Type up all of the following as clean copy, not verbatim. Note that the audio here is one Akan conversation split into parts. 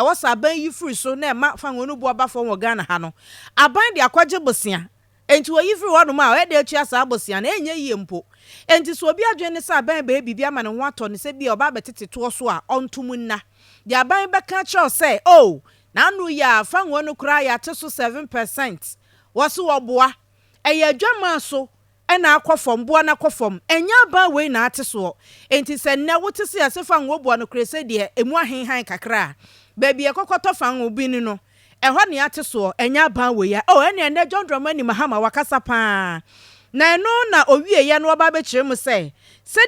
was aban yi free so na ma fa wonu bo aba fo wo Ghana ha no aban de akwaje bosia enti wo yi free wo no ma e de atua sa bosia na enye yie mpo enti so obi adwene sa aban ba bibia ma ne ho ato ne se bia oba betete to so a ontum nna de aban be ka cho say oh na anu ya fa wonu kra ya te so 7% woso wo boa eye adwama so ena akwofom boa na akwofom enya ba we na ate so enti se na wote se asefa ngo boa no krese de emu ahenhan kakra baby ekokoto fa ngo bi ni no eho ne ate so enya ba we ya oh ene John Dramani Mahama wakasa pa na eno na owie ye no oba be kire mu se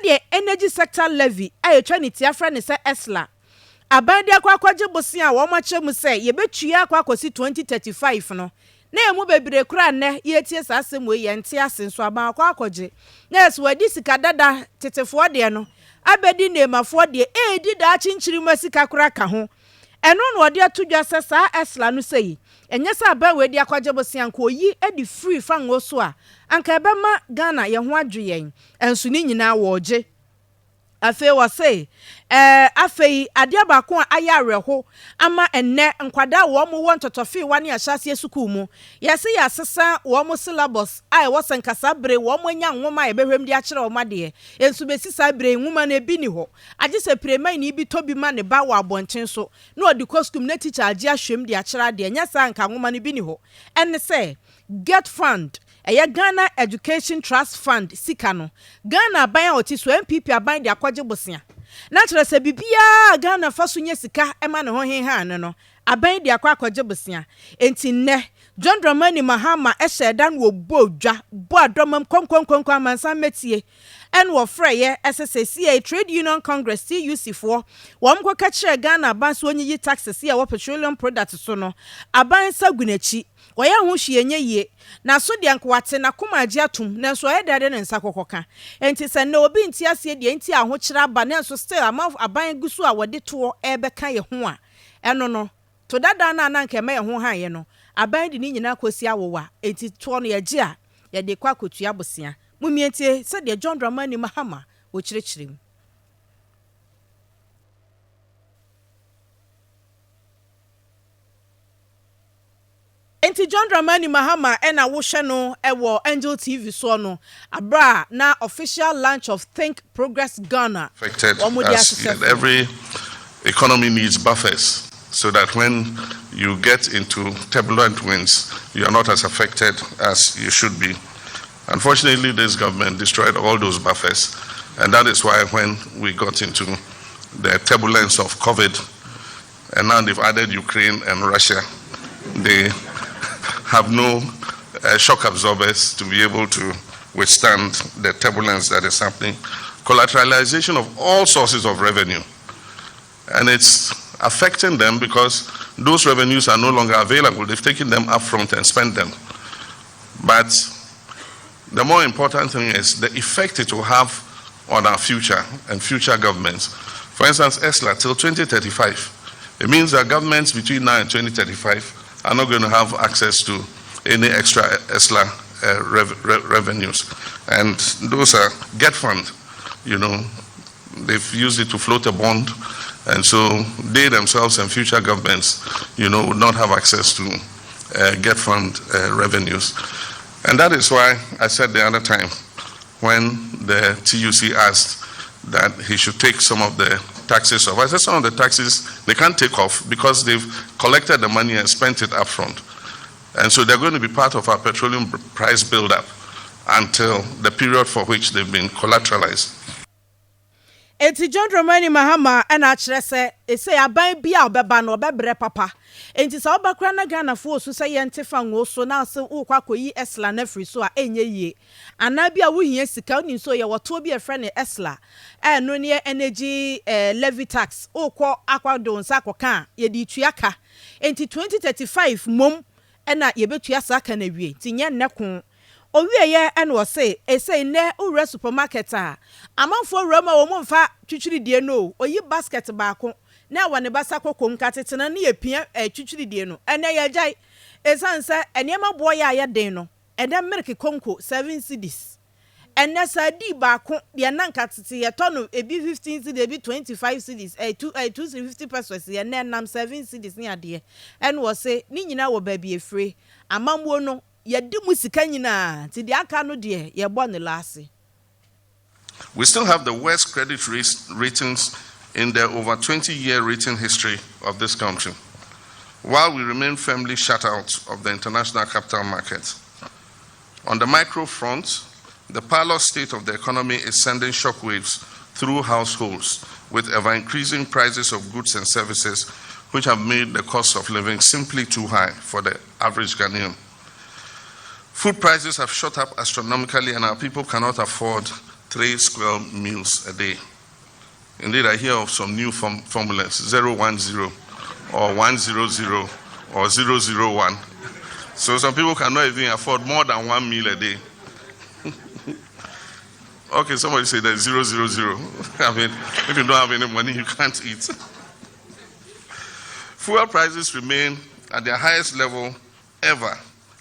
de energy sector levy ayetwa ni tiafra ne se esla abandi akwakwaje bosia wo ma kire mu se ye betua akwakosi 2035 no na emu bebire kura ne ye tie sa asem we ye nte asenso aba akwakoje na eso wadi sika dada tetefo de no abedi nemafo de edi da chinchiri masika kura ka ho eno no ode atudwa se sa esla no sei enye sa ba we di akwaje bosia nko yi edi free fa ngo so a anka ebe ma Ghana ye ho adwen enso ni nyina wo oje afe wa say afe ade ba ko aya reho ama enne nkwada wo mo won totofe wane ahyase sukuu mu yese ya sesa wo mo syllabus ai Worsen kasa bre wo mo nya nwoma e behwem di akere wo made ensu besi sa bre nwoma na bi ni ho age se prema ni bi tobi ma ne ba wo abonchen so na odi costume na teacher age ahwem di akere ade nya sa nka nwoma ne bi ni ho enne say get fund Aya Ghana Education Trust Fund sika no Ghana ban oti so MPP aban de akwaje bosia na kire se bibia Ghana fa so nya sika ema ne ho henha no aban de akwaje bosia enti ne John Dramani Mahama dan wo bodwa bo adomam konkonkon amansan metie en wo freye SSCA Trade Union Congress TUC for wo mkoka kire Ghana ban so onyi taxes ya wo petroleum products so no aban sagunachi Waya ho hwienye ye na so de ankwate na komaje atum na so ayedade ne nsa kokoka enti se na obi nti ase de enti aho kira ba na so still amount aban gusu a wode to ebeka ye ho a eno no to dada na na nke me ye ho han ye no aban de ni nyina kosi awowa enti to no ye a ye de kwa kotua bosia mumientie se de John Dramani Mahama wo kirekirim Enti John Dramani Mahama ena wo hwe no ewo Angel TV so no abra na official launch of Think Progress Ghana affected as every economy needs buffers so that when you get into turbulent winds you are not as affected as you should be. Unfortunately, this government destroyed all those buffers, and that is why when we got into the turbulence of COVID and now they've added Ukraine and Russia, they have no shock absorbers to be able to withstand the turbulence that is happening. Collateralization of all sources of revenue. And it's affecting them because those revenues are no longer available. They've taken them up front and spent them. But the more important thing is the effect it will have on our future and future governments. For instance, ESLA till 2035. It means that governments between now and 2035 are not going to have access to any extra ESLA revenues. And those are get fund, you know, they've used it to float a bond. And so they themselves and future governments, you know, would not have access to get fund revenues. And that is why I said the other time when the TUC asked that he should take some of the taxes off. I said some of the taxes they can't take off because they've collected the money and spent it up front. And so they're going to be part of our petroleum price build-up until the period for which they've been collateralized. Enti John Dramani Mahama ana kire se ese aban bia obeba na obebre papa enti sa obakra na Ghana fo so se ye ntefa ngo so na se ukwa koyi esla na free so a enye yie ana bia wo hia sika oni so ye woto bi e frɛ ne esla no ne energy levy tax ukwo akwado nsa akoka ye di tuaka enti 2035 mom na ye betua saka na wie tinye nneko Owieye ene wo se ese ne ure supermarket a amanfo roma wo mfa twitwiridie no oyi basket baako na wane basa kokom katetena na ye pia twitwiridie no ene ye jai esanse enema boy ya den no ede milk konko 7 cedis And that's a D back, the Anankati, a ton of a B 15 cities, a B 25 cities, a 250 pesos, and then 7 cities near dear. And was say, Nina will baby a free. A man will know, ye do musicanina, till the Akano dear, ye born the lassie. We still have the worst credit ratings in the over 20-year rating history of this country, while we remain firmly shut out of the international capital market. On the micro front, the parlous state of the economy is sending shockwaves through households with ever-increasing prices of goods and services, which have made the cost of living simply too high for the average Ghanaian. Food prices have shot up astronomically, and our people cannot afford 3 square meals a day. Indeed, I hear of some new formulas, 010 or 100 or 001. So some people cannot even afford more than 1 meal a day. Okay, somebody say that 000. I mean, if you don't have any money, you can't eat. Fuel prices remain at their highest level ever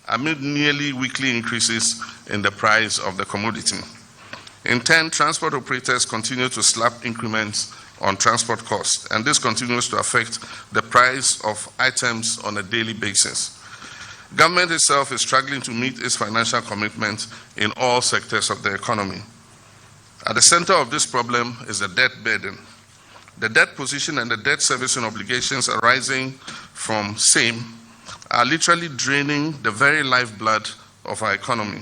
amid nearly weekly increases in the price of the commodity. In turn, transport operators continue to slap increments on transport costs, and this continues to affect the price of items on a daily basis. Government itself is struggling to meet its financial commitments in all sectors of the economy. At the center of this problem is the debt burden. The debt position and the debt servicing obligations arising from same are literally draining the very lifeblood of our economy.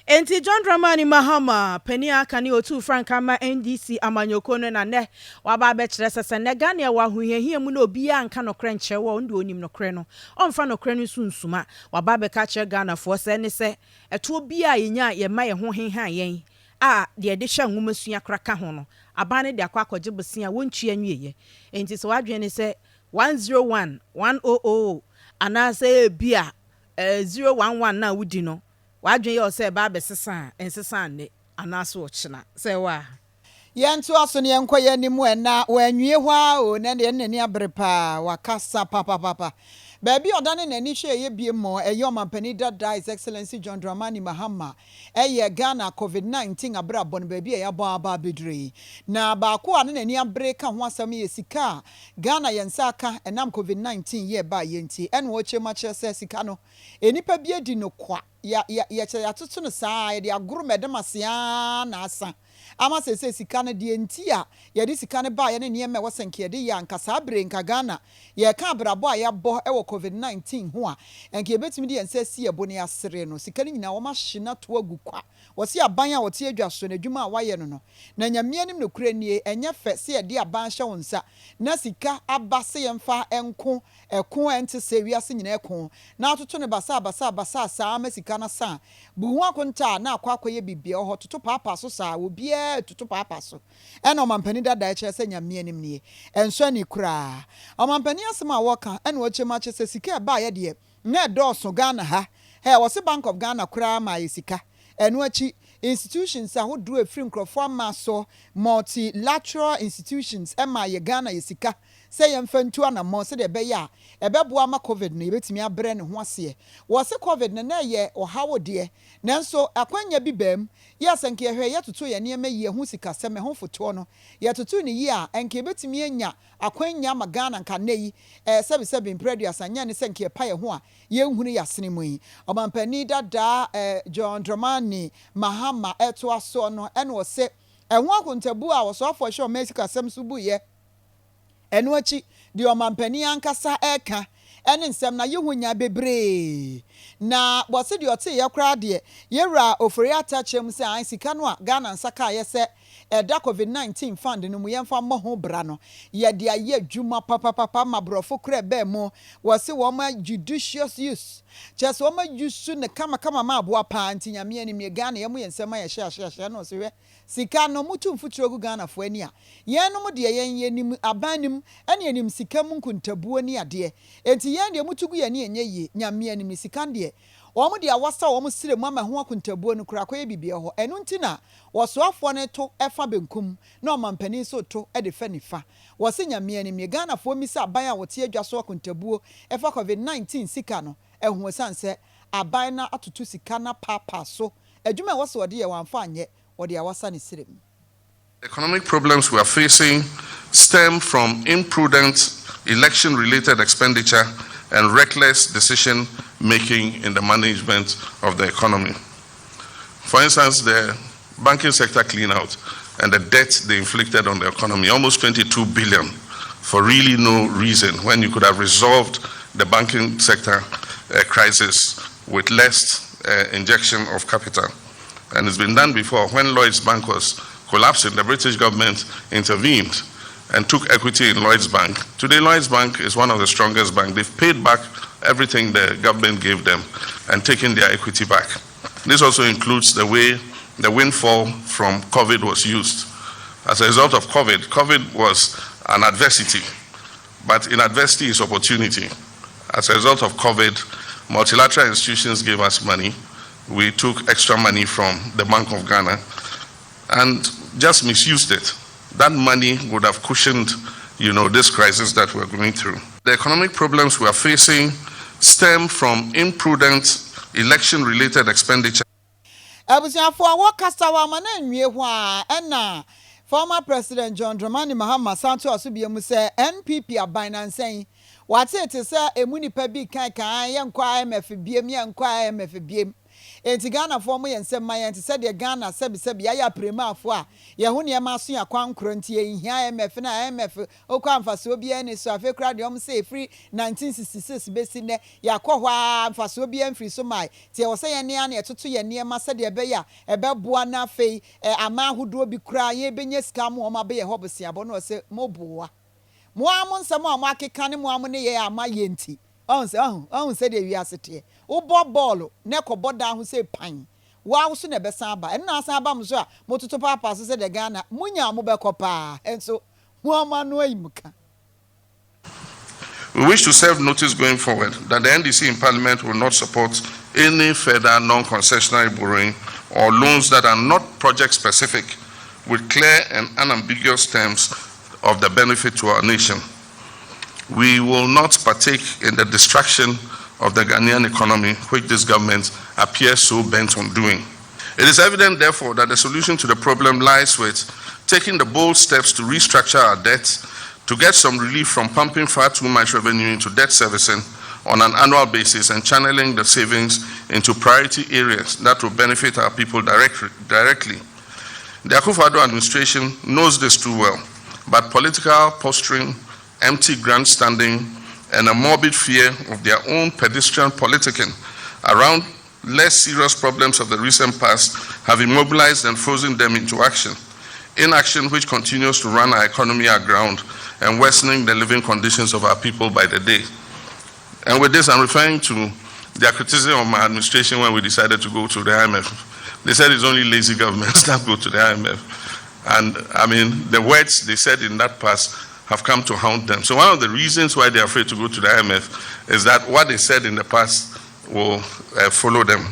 Enti John Dramani Mahama penia kani otu frankama NDC amanyoko no na ne waba be kire sese ne Ghana wa hohia mu na obi anka no kre nche wo ndo onim no kre no omfa no kre no sunsuma waba be ka kire Ghana fo se ne se eto obi a yenya ye ma ye ho henhan yen a de de hwa nwumasua kraka ho no abane de akwa akogye bosia wontwi anwieye enti so wadwe ne se 101 100 ana se bia 011 na wudi no wadwen ye ose ba besesa ensesa ne anaso ochina se wa yentu aso ne enkoye ni mu ena wanwie hwa o ne de nani abrepa wakasa papa baby odane nani hwe ye biemo eyo mampani dada His Excellency John Dramani Mahama eye Ghana COVID-19 abrabon baby e yabo aba bedre na ba ko ane nani abreka ho asam ye sika Ghana yensa aka enam COVID-19 ye ba yenti ene wo chema chese sika no enipa bi edi no kwa ya tutu no saa ya de aguru medemasia na asa ama sese sika no de entia ya de sika no ba ya ne niema wosenke de ya nkasa abre nka Ghana ya ka abrabo a ya bo e wo COVID-19 ho a enke ebetimi de ensa si ebo ne asere no sika no nyina wo ma hye na to agu kwa wo se aban a wo te adwaso na adwuma a waye no na nyamia nim no kura nie enye fe se ya de aban hye wonsa na sika abase yemfa enko ente se wiase nyina eko na atoto ne basa saa masika na sa buhu akonta na akwakoye bibia ho toto papa so saa obi toto papa so ena omampani dada eche se nyamia nim nie enso ni kura omampani asema woka ena wo chema che se sika ba ye de na doso Ghana ha wo se Bank of Ghana kura ma yesika eno achi institutions ahodo afiri nkrofo amaso multilateral institutions ema ye Ghana yesika say yemfantu anamo se de be ya ebeboa ma covid no yebetimi abre ne ho ase wo se covid na ye ohawo de nanso akwanya bi bam ya sanke hwe ye tutu ye ne ma ye ho sika se me ho foto no ye tutu ne ye a enke betimi anya akwanya ma Ghana nka nei sebi impredua sanya ne sanke pa ye ho a ye nhunu ya sene mu yi omampani dada John Dramani Mahama eto aso no ene wo se ehwo akontabu a wo so afo hwe o mesika sem so bu ye enu achi di omampani ankasa eka ene nsem na yehunya bebre na bose di ote ye kra de yewra ofori atachem se an sika no a Ghana nsaka ye se eda COVID-19 fund no mu yemfa mo bra no ye de aye adwuma papa mabrofo kra be mo wose wo ma judicious use cheso wo ma use ne kama ma aboa pa antinyame ani me Ghana ye mu yensema ye hye no se we sika no mutu mfuturo gu Ghana fo ani a ye no mu de ye nim abanim ene enim sika mu nkuntabuo ni ade enti ye de mutu gu ye ne enye yi nyame ani sika de wo mu de awasa wo mu sire mu ama ho akuntabuo no kura koye bibie ho enu ntina wosoafo ne to efa benkum na omampani so to e de fa nifa wo se nyame ani Ghana fo mi se aban a wote adwaso akuntabuo efa COVID-19 sika no ehu sanse aban na atoto sika na papa so adwuma wɔ so ɔde yɛ wɔamfa anyɛ ɔde awasa ne sirem. Economic problems we are facing stem from imprudent election-related expenditure and reckless decision-making in the management of the economy. For instance, the banking sector clean-out and the debt they inflicted on the economy, almost 22 billion, for really no reason, when you could have resolved the banking sector crisis with less injection of capital. And it's been done before. When Lloyds Bank was collapsing, the British government intervened and took equity in Lloyds Bank. Today, Lloyds Bank is one of the strongest banks. They've paid back everything the government gave them and taken their equity back. This also includes the way the windfall from COVID was used. As a result of COVID was an adversity, but in adversity is opportunity. As a result of COVID, multilateral institutions gave us money. We took extra money from the Bank of Ghana and just misused it. That money would have cushioned, this crisis that we're going through. The economic problems we are facing stem from imprudent election-related expenditure. Former President John Dramani Mahama Santo Asubiemu say NPP abinan saying what it is a munipa bi kan yankwa IMF biem yankwa IMF biem. Enti Ghana for me and say my auntie said the Ghana sebi ya prema afo a ye ho ne ma so yakwan krontie hia IMF na IMF okwa mfaso bi ene so afekra de om say free 1966 besi ne yakọ hwa mfaso bi enfri so mai tie wo say ye ne ana etoto ye ne ma said ebe ya ebe boa na afei ama ahodo bi kura ye benye ska mo ma be ye hobosia bo no say mo boa mo nsem a mo akeka ne mo am ne ye ama ye nti on say de wi asete wo ball ne kobo da ho say pan wa so ne besan ba en na san ba mo so a mototo papa so say de Ghana munya mo be kopa enso mo ama no ayimuka. We wish to serve notice going forward that the NDC in Parliament will not support any further non-concessionary borrowing or loans that are not project-specific with clear and unambiguous terms of the benefit to our nation. We will not partake in the destruction of the Ghanaian economy, which this government appears so bent on doing. It is evident, therefore, that the solution to the problem lies with taking the bold steps to restructure our debts, to get some relief from pumping far too much revenue into debt servicing on an annual basis and channeling the savings into priority areas that will benefit our people directly. The Akufo-Addo administration knows this too well, but political posturing, empty grandstanding, and a morbid fear of their own pedestrian politicking around less serious problems of the recent past have immobilized and frozen them into action. Inaction which continues to run our economy aground and worsening the living conditions of our people by the day. And with this, I'm referring to their criticism of my administration when we decided to go to the IMF. They said it's only lazy governments that go to the IMF. And I mean, the words they said in that past have come to haunt them. So one of the reasons why they're afraid to go to the IMF is that what they said in the past will follow them.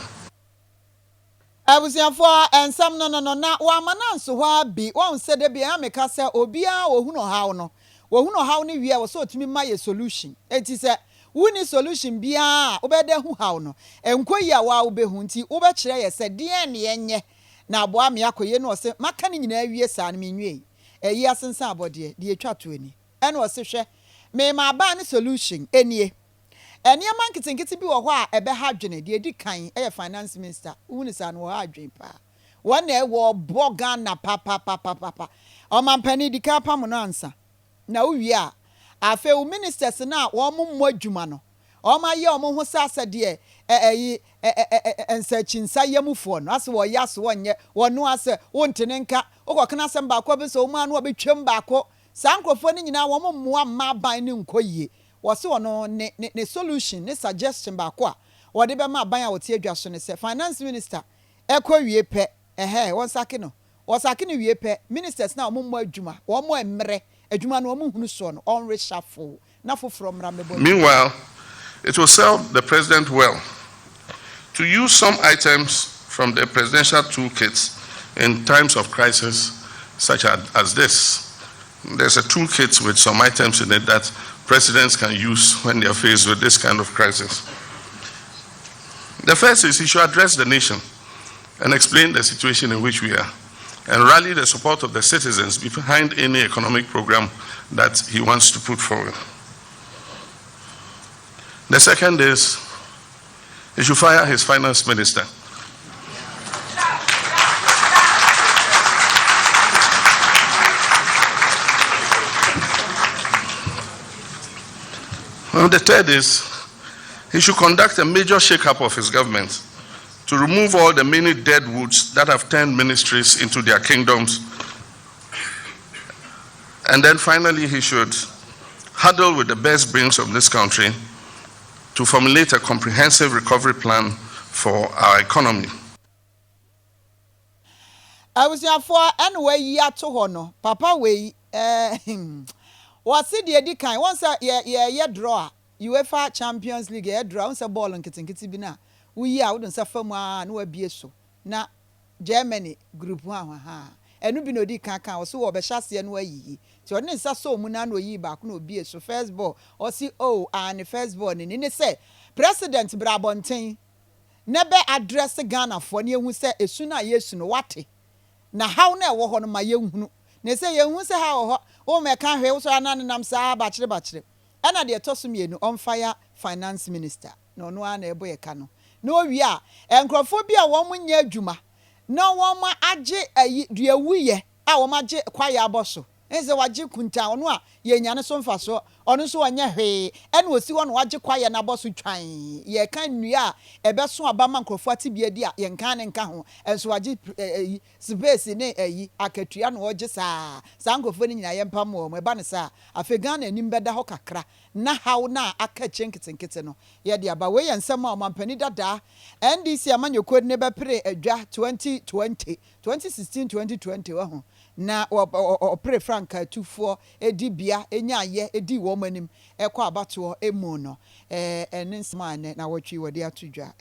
I was here for and some no na wa mananso wa bi won said de bia meka say obia wo hu no haw no wo hu no haw ni wi e wo so otimi ma ye solution enti say wuni solution bia obede hu haw no enkoyi a wa obehu nti obekire ye say de ne yenye na aboa me akoye no se maka ni nyina awie sa na menwie eyi asensan abode de etwa to ani ene wo se hwe me ma ba ne solution enie eniema nkitinkiti bi wo ho a ebe ha dwene de edi kan finance minister wuni sa no ha dwen pa wona e wo boga na papa o mampani di ka pam no ansa na uwie a afe u ministers na wo mo adwuma no o ma ye o mo ho sasa de ensachinsa yemufo no ase wo yaso wonye wono ase wontene nka okokana sem ba ko be so mu anu obetwem ba ko sankrofo ni nyina wo mo moa ma ban ni nkoyie wose wono ne solution ne suggestion ba ko a wo de be ma ban a wote adwa so ne se finance minister ekowie pe won sake no wo sake ne wie pe ministers na wo mo adwuma wo mo emre adwuma no wo mo hunu so no on reshuffle na foforo mra mebo. Meanwhile, it will serve the president well to use some items from the presidential toolkits in times of crisis such as this. There's a toolkit with some items in it that presidents can use when they are faced with this kind of crisis. The first is he should address the nation and explain the situation in which we are, and rally the support of the citizens behind any economic program that he wants to put forward. The second is he should fire his finance minister. And the third is he should conduct a major shake-up of his government to remove all the many dead woods that have turned ministries into their kingdoms. And then finally, he should huddle with the best brains of this country to formulate a comprehensive recovery plan for our economy. I was here for anyway year to hono. Papa we what's it the kind once a draw UEFA Champions League draw once a ball on kitty bina. We are wouldn't suffer more no be so. Na Germany group 1 ha. And no di kaka so obeshase no ayi. Ti one nsa so mu na no yi ba ko no be so first ball or see and first ball ni say President Brabonten nebe address Ghana for ne hu say esu na yesu no wate. Na how na ewo ho no ma yehunu. Ne say yehu say how ho o me ka hwe so ananam sa ba kire. Ana de toso mienu on fire finance minister. No no ana ebo ye ka no. No wi a enkrofo bi a wo munye adwuma. Na wo ma age ayi duawuye a wo ma age kwaya aboso. Enze waje kunta ono a ye nyane so mfa so ono so wanya hwe ene osi wo no waje kwaya na aboso twan ye kan nua a ebe so abama nkrofo atibia di a ye nkan ne nka ho enso waje space ne ayi akatua no oje saa nkrofo ni nyina ye mpam wo eba ne saa afegan na anim beda ho kakra na haw na aka chenkete no ye de aba we ye nsem a omampani dada NDC amanyoko ne be pre adwa 2016 2020 wa ho na opre franka tufo edi bia enya ye edi wo manim ekọ abato emu no ene nsma ne na wotwi wode atodwa